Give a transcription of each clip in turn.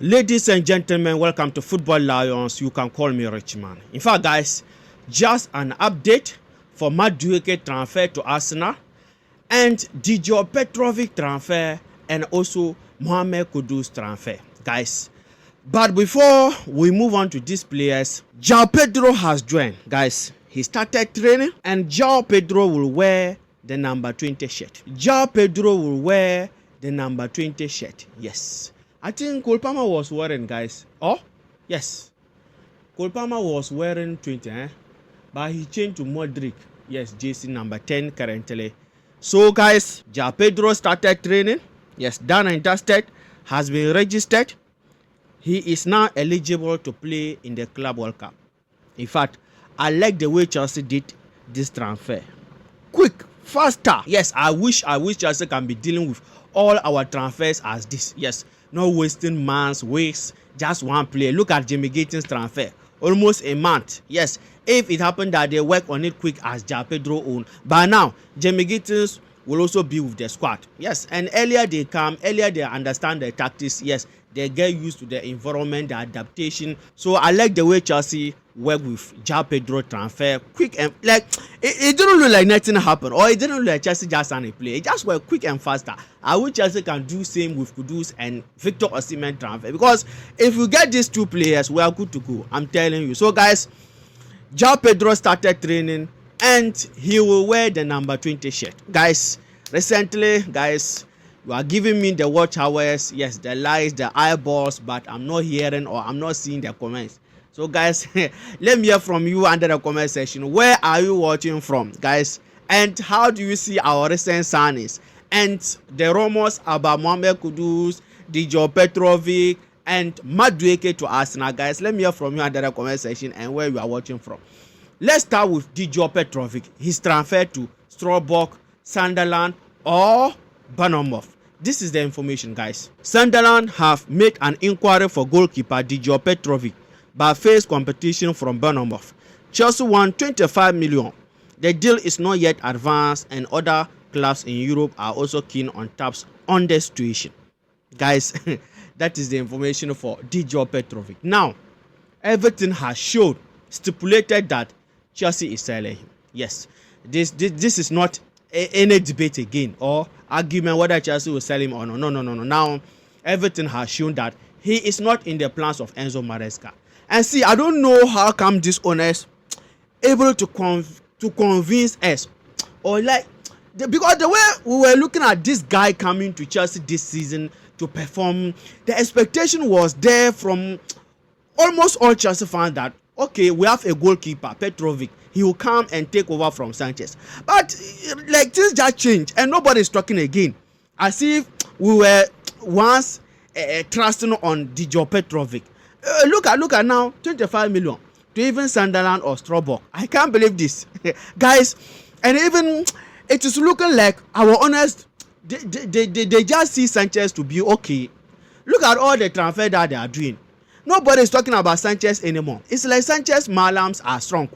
Ladies and gentlemen, welcome to Football Lions. You can call me Richman. In fact, guys, just an update for Madueke transfer to Arsenal and Petrovic transfer and also Mohamed Kudus transfer, guys. But before we move on to these players, João Pedro has joined, guys. He started training and João Pedro will wear the number 20 shirt. João Pedro will wear the number 20 shirt, yes. I think Cole Palmer was wearing, guys. Oh, yes. Cole Palmer was wearing 20, but he changed to Modric. Yes, JC number 10 currently. So, guys, João Pedro started training. Yes, done and dusted. Has been registered. He is now eligible to play in the Club World Cup. In fact, I like the way Chelsea did this transfer. Quick, faster. Yes, I wish Chelsea can be dealing with all our transfers as this. Yes. Not wasting months, weeks, just one player. Look at Jimmy Gatton's transfer. Almost a month. Yes, if it happened that they work on it quick as João Pedro own. But now, Jimmy Gatton's will also be with the squad. Yes, and earlier they understand the tactics. Yes, they get used to the environment, the adaptation. So I like the way Chelsea work with João Pedro transfer. Quick and like it didn't look like nothing happened, or it didn't look like Chelsea just signed a play. It just went quick and faster. I wish Chelsea can do same with Kudus and Victor Osimhen transfer, because if we get these two players, we are good to go. I'm telling you. So guys, João Pedro started training and he will wear the number 20 shirt. Guys, recently, guys, you are giving me the watch hours, yes, the likes, the eyeballs, but I'm not hearing or I'm not seeing the comments. So guys, let me hear from you under the comment section. Where are you watching from, guys? And how do you see our recent signings and the rumors about Mohamed Kudus, Petrovic, and Madueke to Arsenal, guys? Let me hear from you under the comment section and where you are watching from. Let's start with Petrovic. He's transferred to Strasbourg, Sunderland, or Bournemouth. This is the information, guys. Sunderland have made an inquiry for goalkeeper Petrovic, but face competition from Bournemouth. Chelsea won 25 million. The deal is not yet advanced, and other clubs in Europe are also keen on taps on the situation. Guys, that is the information for Petrovic. Now, everything has showed, stipulated that Chelsea is selling him. Yes, this is not any debate again or argument whether Chelsea will sell him or no. No. Now, everything has shown that he is not in the plans of Enzo Maresca. And see, I don't know how come these owners able to convince us, or like, because the way we were looking at this guy coming to Chelsea this season to perform, the expectation was there from almost all Chelsea fans that, okay, we have a goalkeeper, Petrovic. He will come and take over from Sanchez. But like things just changed and nobody is talking again. As if we were once trusting on Petrovic. Look at now, 25 million to even Sunderland or Strasbourg. I can't believe this, guys. And even it is looking like our owners, they just see Sanchez to be okay. Look at all the transfer that they are doing. Nobody is talking about Sanchez anymore. It's like Sanchez malams are strong.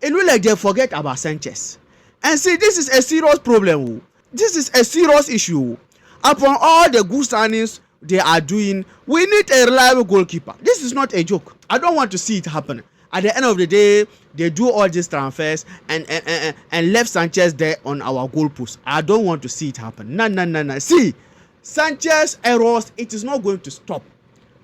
It looks like they forget about Sanchez. And see, this is a serious problem. This is a serious issue. Upon all the good signings they are doing, we need a reliable goalkeeper. This is not a joke. I don't want to see it happen. At the end of the day, they do all these transfers and left Sanchez there on our goalpost. I don't want to see it happen. No. See, Sanchez errors, it is not going to stop.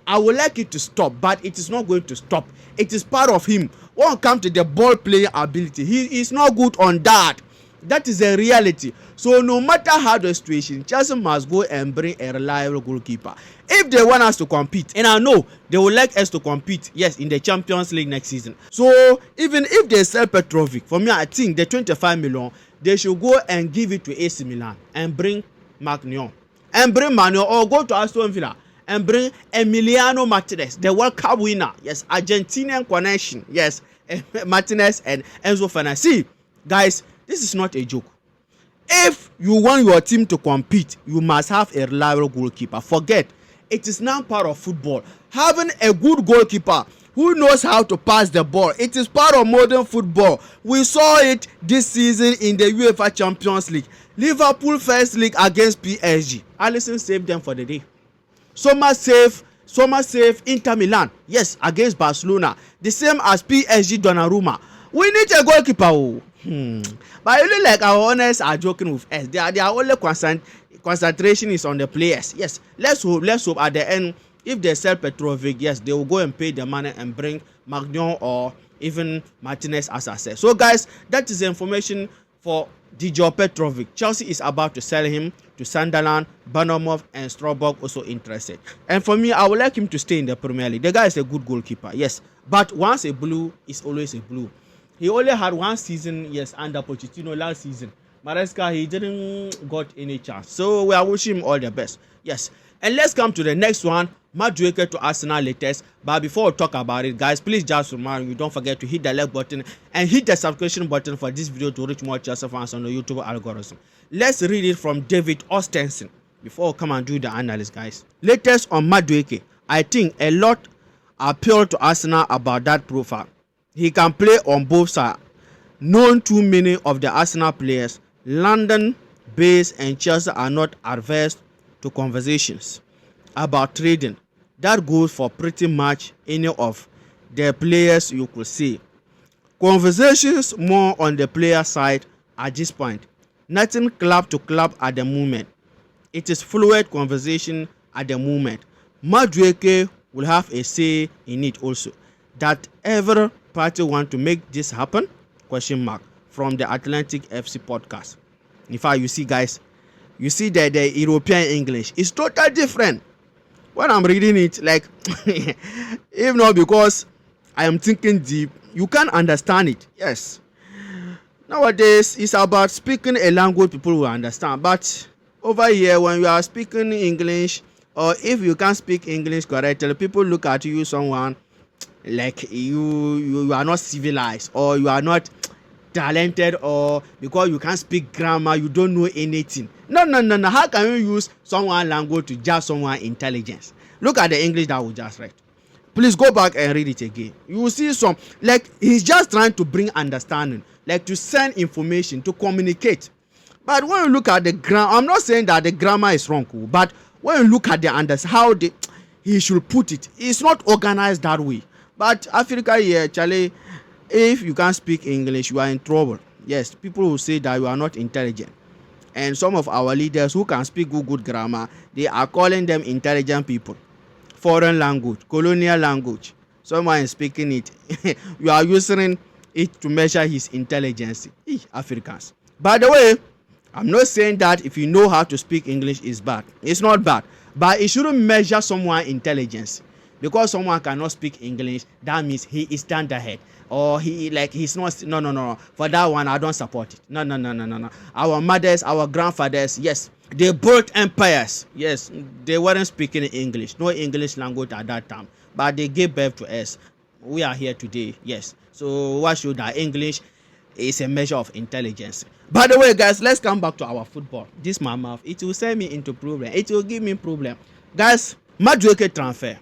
I would like it to stop, but it is not going to stop. It is part of him. When it comes to the ball playing ability, he is not good on that. That is a reality. So no matter how the situation, Chelsea must go and bring a reliable goalkeeper if they want us to compete. And I know they would like us to compete, yes, in the Champions League next season. So even if they sell Petrovic, for me, I think the 25 million, they should go and give it to AC Milan and bring Manuel or go to Aston Villa and bring Emiliano Martinez, the World Cup winner. Yes, Argentinian connection. Yes, Martinez and Enzo Fernandez. See, guys, this is not a joke. If you want your team to compete, you must have a reliable goalkeeper. Forget, it is now part of football. Having a good goalkeeper who knows how to pass the ball, it is part of modern football. We saw it this season in the UEFA Champions League. Liverpool first leg against PSG. Alisson saved them for the day. So much save Summer save Inter Milan. Yes, against Barcelona. The same as PSG Donnarumma. We need a goalkeeper. Oh. But you look like our owners are joking with us. Their only concentration is on the players. Yes, let's hope at the end, if they sell Petrovic, yes, they will go and pay the money and bring Magnon or even Martinez, as I said. So guys, that is the information for Petrovic. Chelsea is about to sell him to Sunderland, Bournemouth, and Strasbourg also interested. And for me, I would like him to stay in the Premier League. The guy is a good goalkeeper, yes. But once a blue, is always a blue. He only had one season, yes, under Pochettino last season. Maresca, he didn't got any chance. So we are wishing him all the best. Yes. And let's come to the next one. Madueke to Arsenal latest. But before we talk about it, guys, please just remind you, don't forget to hit the like button and hit the subscription button for this video to reach more Chelsea fans on the YouTube algorithm. Let's read it from David Ostenson before we come and do the analysis, guys. Latest on Madueke. I think a lot appeal to Arsenal about that profile. He can play on both sides. Known too many of the Arsenal players, London-based and Chelsea, are not averse to conversations about trading. That goes for pretty much any of the players you could see. Conversations more on the player side at this point. Nothing club to club at the moment. It is fluid conversation at the moment. Madueke will have a say in it also. That every party want to make this happen? Question mark. From the Atlantic FC podcast. In fact, you see, guys, you see that the European English is totally different. When I'm reading it, like, if not because I am thinking deep, you can't understand it. Yes. Nowadays, it's about speaking a language people will understand. But over here, when you are speaking English, or if you can't speak English correctly, people look at you someone like you are not civilized, or you are not talented, or because you can't speak grammar, you don't know anything. No. How can you use someone language to judge someone intelligence? Look at the English that we just read. Please go back and read it again. You will see some, like, he's just trying to bring understanding, like to send information, to communicate. But when you look at the grammar, I'm not saying that the grammar is wrong, but when you look at the how he should put it, it's not organized that way. But Africa here, Charlie, if you can't speak English, you are in trouble. Yes, people will say that you are not intelligent. And some of our leaders who can speak good grammar, they are calling them intelligent people. Foreign language, colonial language. Someone is speaking it. You are using it to measure his intelligence. Africans. By the way, I'm not saying that if you know how to speak English is bad. It's not bad. But it shouldn't measure someone's intelligence. Because someone cannot speak English, that means he is standard, or he's not. No. For that one, I don't support it. No. Our mothers, our grandfathers, yes, they built empires. Yes, they weren't speaking English, no English language at that time, but they gave birth to us. We are here today. Yes. So what should that English is a measure of intelligence. By the way, guys, let's come back to our football. This my mouth, it will send me into problem. It will give me problem, guys. Madueke transfer.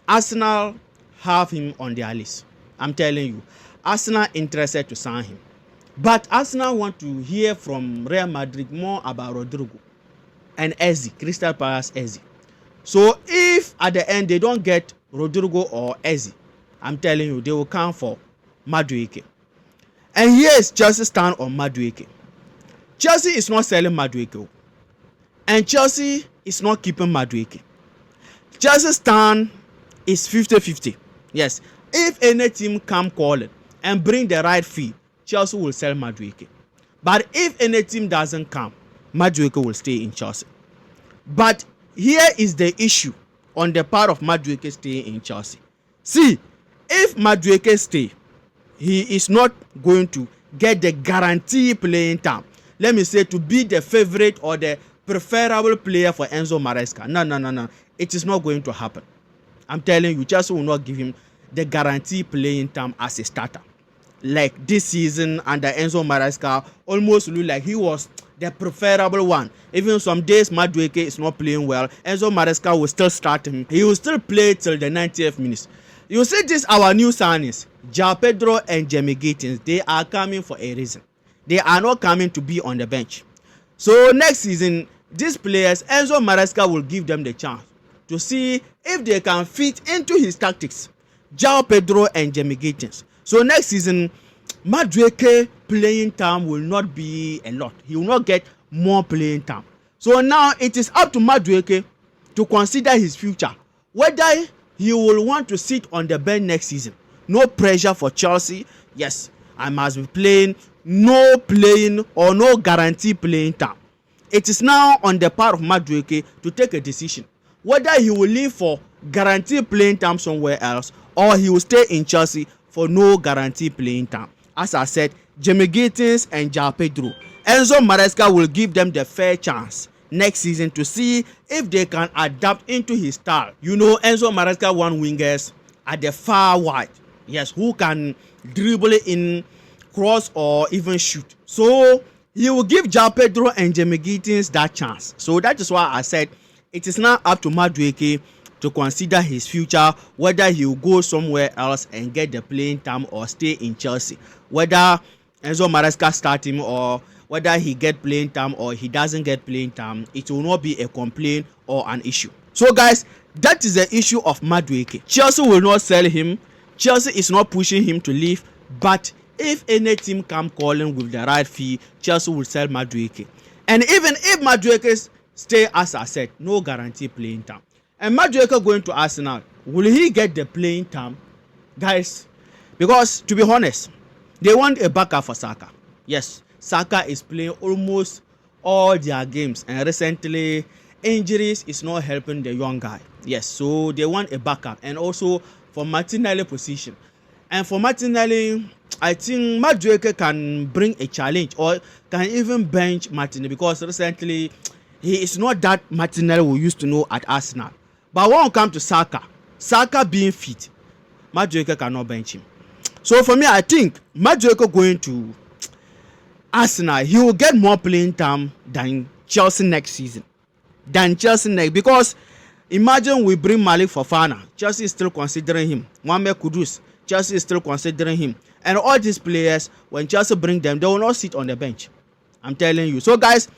Arsenal have him on their list. I'm telling you, Arsenal interested to sign him. But Arsenal want to hear from Real Madrid more about Rodrigo and Eze, Crystal Palace Eze. So if at the end they don't get Rodrigo or Eze, I'm telling you, they will come for Madueke. And here is Chelsea stand on Madueke. Chelsea is not selling Madueke. And Chelsea is not keeping Madueke. Chelsea stand is 50-50. Yes. If any team come calling and bring the right fee, Chelsea will sell Madueke. But if any team doesn't come, Madueke will stay in Chelsea. But here is the issue on the part of Madueke staying in Chelsea. See, if Madueke stay, he is not going to get the guaranteed playing time. Let me say, to be the favorite or the preferable player for Enzo Maresca. No. It is not going to happen. I'm telling you, Chelsea will not give him the guaranteed playing time as a starter. Like this season under Enzo Maresca, almost looked like he was the preferable one. Even some days Madueke is not playing well, Enzo Maresca will still start him. He will still play till the 90th minute. You see this, our new signings, João Pedro and Jamie Gittins, they are coming for a reason. They are not coming to be on the bench. So next season, these players, Enzo Maresca will give them the chance to see if they can fit into his tactics, João Pedro and Jamie Gittins. So next season, Madueke playing time will not be a lot. He will not get more playing time. So now it is up to Madueke to consider his future, whether he will want to sit on the bench next season. No pressure for Chelsea. Yes, I must be playing, no playing or no guarantee playing time. It is now on the part of Madueke to take a decision whether he will leave for guaranteed playing time somewhere else or he will stay in Chelsea for no guaranteed playing time. As I said, Jamie Gittins and João Pedro, Enzo Maresca will give them the fair chance next season to see if they can adapt into his style. You know, Enzo Maresca want wingers at the far wide, yes, who can dribble in, cross or even shoot. So he will give João Pedro and Jamie Gittins that chance. So that is why I said it is now up to Madueke to consider his future, whether he will go somewhere else and get the playing time or stay in Chelsea. Whether Enzo Maresca start him or whether he get playing time or he doesn't get playing time, it will not be a complaint or an issue. So guys, that is the issue of Madueke. Chelsea will not sell him. Chelsea is not pushing him to leave, but if any team come calling with the right fee, Chelsea will sell Madueke. And even if Madueke stay, as I said, no guarantee playing time. And Madueke going to Arsenal, will he get the playing time? Guys, because to be honest, they want a backup for Saka. Yes, Saka is playing almost all their games, and recently injuries is not helping the young guy. Yes, so they want a backup, and also for Martinelli position. And for Martinelli, I think Madueke can bring a challenge or can even bench Martinelli, because recently he is not that Martinelli we used to know at Arsenal. But when it comes to Saka being fit, Madueke cannot bench him. So for me, I think Madueke going to Arsenal, he will get more playing time than Chelsea next season. Because imagine we bring Malik Fofana, Chelsea is still considering him. Mohamed Kudus, Chelsea is still considering him. And all these players, when Chelsea bring them, they will not sit on the bench. I'm telling you. So guys,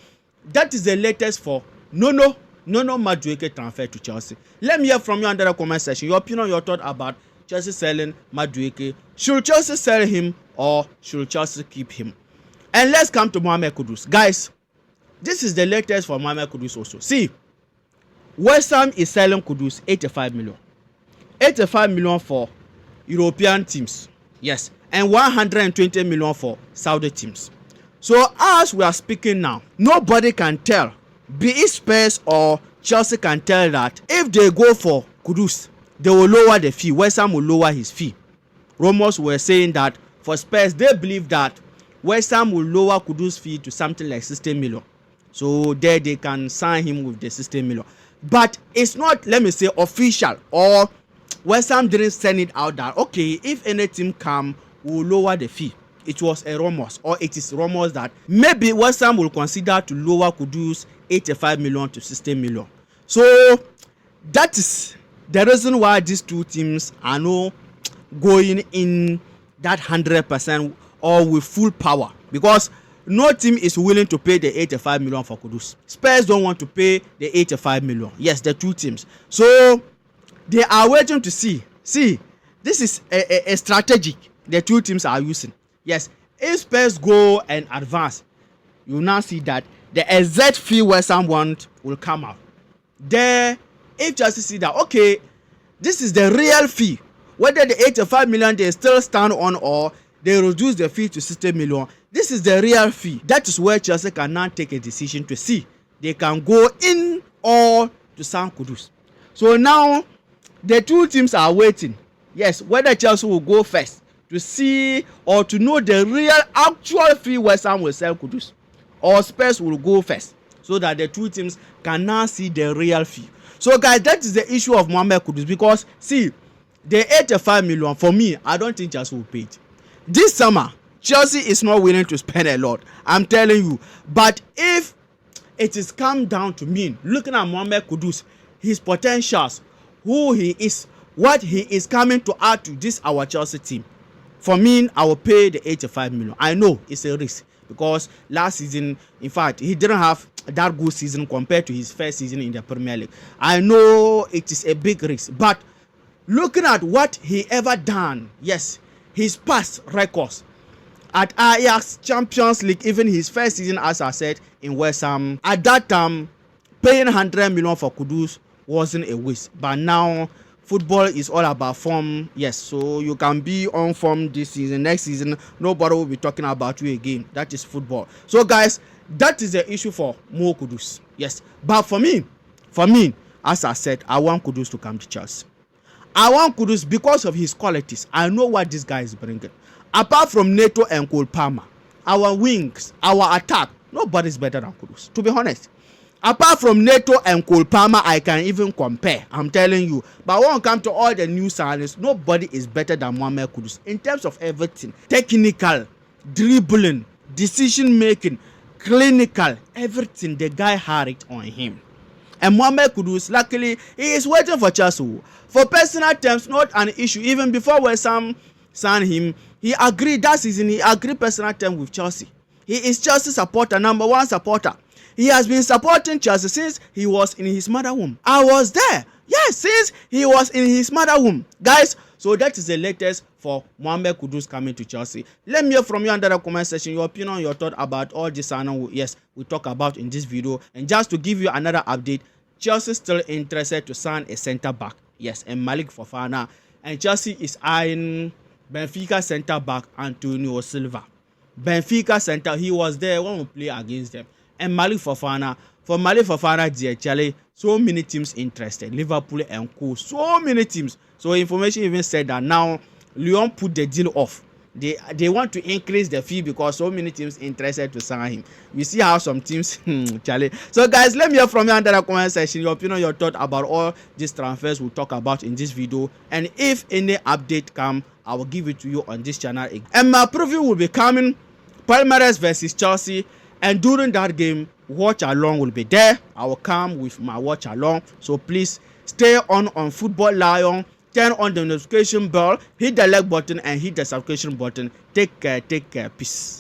that is the latest for no Madueke transfer to Chelsea. Let me hear from you under the comment section. Your opinion, your thought about Chelsea selling Madueke. Should Chelsea sell him or should Chelsea keep him? And let's come to Mohamed Kudus. Guys, this is the latest for Mohamed Kudus also. See, West Ham is selling Kudus 85 million. 85 million for European teams. Yes. And 120 million for Saudi teams. So as we are speaking now, nobody can tell, be it Spurs or Chelsea can tell that if they go for Kudus, they will lower the fee. West Ham will lower his fee. Rumors were saying that for Spurs, they believe that West Ham will lower Kudus' fee to something like 60 million. So there they can sign him with the 60 million. But it's not, let me say, official, or West Ham didn't send it out that, okay, if any team come, we'll lower the fee. It was a rumors, or it is rumors that maybe West Ham will consider to lower Kudus 85 million to 60 million. So that is the reason why these two teams are not going in that 100% or with full power, because no team is willing to pay the 85 million for Kudus. Spurs don't want to pay the 85 million. Yes, the two teams. So they are waiting to see. See, this is a strategic the two teams are using. Yes, if Spurs go and advance, you now see that the exact fee West Ham want will come out. There, if Chelsea see that, okay, this is the real fee, whether the 85 million they still stand on or they reduce the fee to 60 million, this is the real fee. That is where Chelsea can now take a decision to see they can go in or to sign Kudus. So now the two teams are waiting. Yes, whether Chelsea will go first to see or to know the real actual fee West Ham will sell Kudus, or Spurs will go first, so that the two teams can now see the real fee. So guys, that is the issue of Mohamed Kudus, because see, the 85 million, for me, I don't think Chelsea will pay it. This summer, Chelsea is not willing to spend a lot, I'm telling you. But if it is come down to me, looking at Mohamed Kudus, his potentials, who he is, what he is coming to add to this our Chelsea team, for me, I will pay the 85 million. I know it's a risk, because last season, in fact, he didn't have that good season compared to his first season in the Premier League. I know it is a big risk, but looking at what he ever done, yes, his past records at Ajax, Champions League, even his first season, as I said, in West Ham, at that time, paying 100 million for Kudus wasn't a waste. But now, football is all about form. Yes, so you can be on form this season. Next season, nobody will be talking about you again. That is football. So, guys, that is the issue for Mo Kudus. Yes, but for me, as I said, I want Kudus to come to Chelsea. I want Kudus because of his qualities. I know what this guy is bringing. Apart from Neto and Cole Palmer, our wings, our attack, nobody's better than Kudus, to be honest. Apart from Neto and Cole Palmer, I can even compare. I'm telling you. But when it comes to all the new signings, nobody is better than Mohamed Kudus in terms of everything. Technical, dribbling, decision making, clinical, everything. The guy had it on him. And Mohamed Kudus, luckily, he is waiting for Chelsea. For personal terms, not an issue. Even before West Ham signed him, he agreed that season. He agreed personal terms with Chelsea. He is Chelsea supporter, number one supporter. He has been supporting Chelsea since he was in his mother womb. I was there. Yes, since he was in his mother womb. Guys, so that is the latest for Mohamed Kudus coming to Chelsea. Let me hear from you under the comment section your opinion, your thought about all this signing. Yes, we talk about in this video. And just to give you another update, Chelsea still interested to sign a centre back. Yes, and Malik Fofana. And Chelsea is eyeing Benfica centre back Antonio Silva. Benfica centre, he was there when we play against them. And Malik Fofana, for Malik Fofana, dear Charlie, so many teams interested. Liverpool and co, so many teams. So information even said that now Lyon put the deal off. They want to increase the fee because so many teams interested to sign him. You see how some teams, Charlie. So guys, let me hear from you under the comment section your opinion, your thought about all these transfers we'll talk about in this video. And if any update come, I will give it to you on this channel again. And my preview will be coming. Palmeiras versus Chelsea. And during that game, watch along will be there. I will come with my watch along. So please stay on Football Lion. Turn on the notification bell, hit the like button and hit the subscription button. Take care, peace.